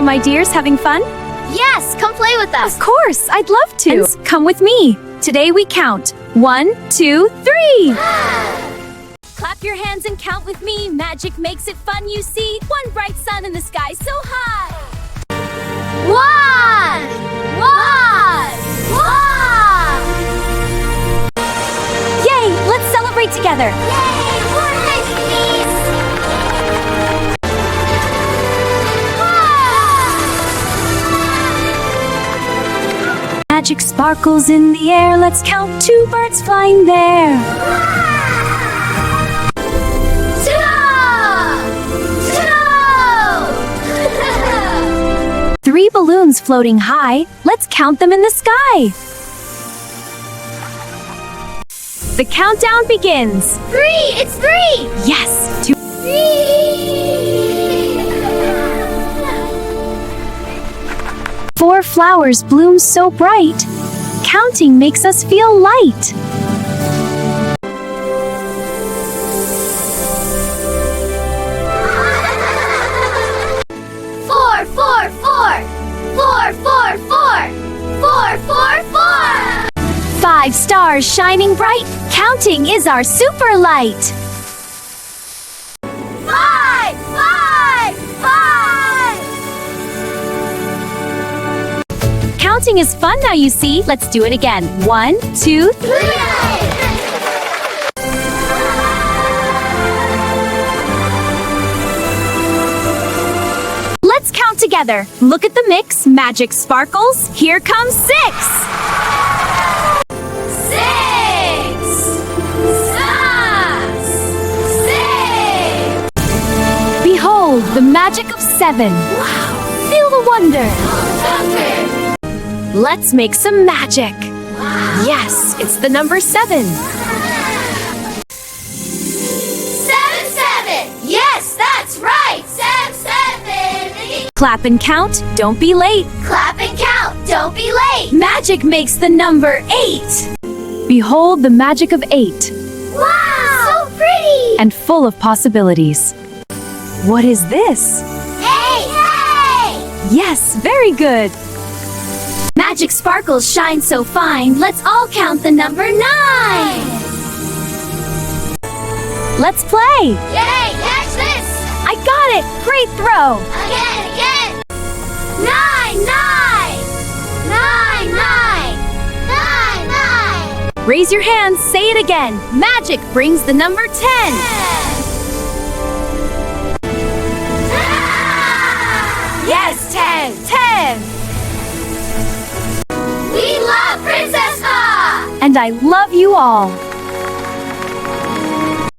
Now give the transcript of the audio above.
So, my dears, having fun? Yes, come play with us. Of course, I'd love to. Come with me. Today we count 1, 2, 3. Clap your hands and count with me. Magic makes it fun, you see. One bright sun in the sky so high. 1, 1, 1. Yay! Let's celebrate together. Yay! More magic, please. Magic sparkles in the air. Let's count 2 birds flying there. 3 balloons floating high. Let's count them in the sky. The countdown begins. 3, it's 3. Yes, 2. 4 flowers bloom so bright. Counting makes us feel light. 4, 4, 4. 4, 4, 4. 4, 4, 4. 5 stars shining bright. Counting is our super light. 5, 5, 5. Counting is fun now, you see. Let's do it again. 1, 2, 3. Let's count together. Look at the mix. Magic sparkles. Here comes 6. 6. 6. Behold the magic of 7. Wow! Feel the wonder. Let's make some magic. Wow. Yes, it's the number 7. 7, 7. Yes, that's right. 7, 7. Clap and count. Don't be late. Clap and count. Don't be late. Magic makes the number 8. Behold the magic of 8. Wow! So pretty. And full of possibilities. What is this? Hey, hey. Yes, very good. Magic sparkles shine so fine. Let's all count the number 9. Let's play. Yay, catch this. I got it. Great throw. Again. 9, 9. 9, 9. 9, 9. Raise your hands. Say it again. Magic brings the number 10. Yes, 10. 10. We love Princess Tuba! And I love you all.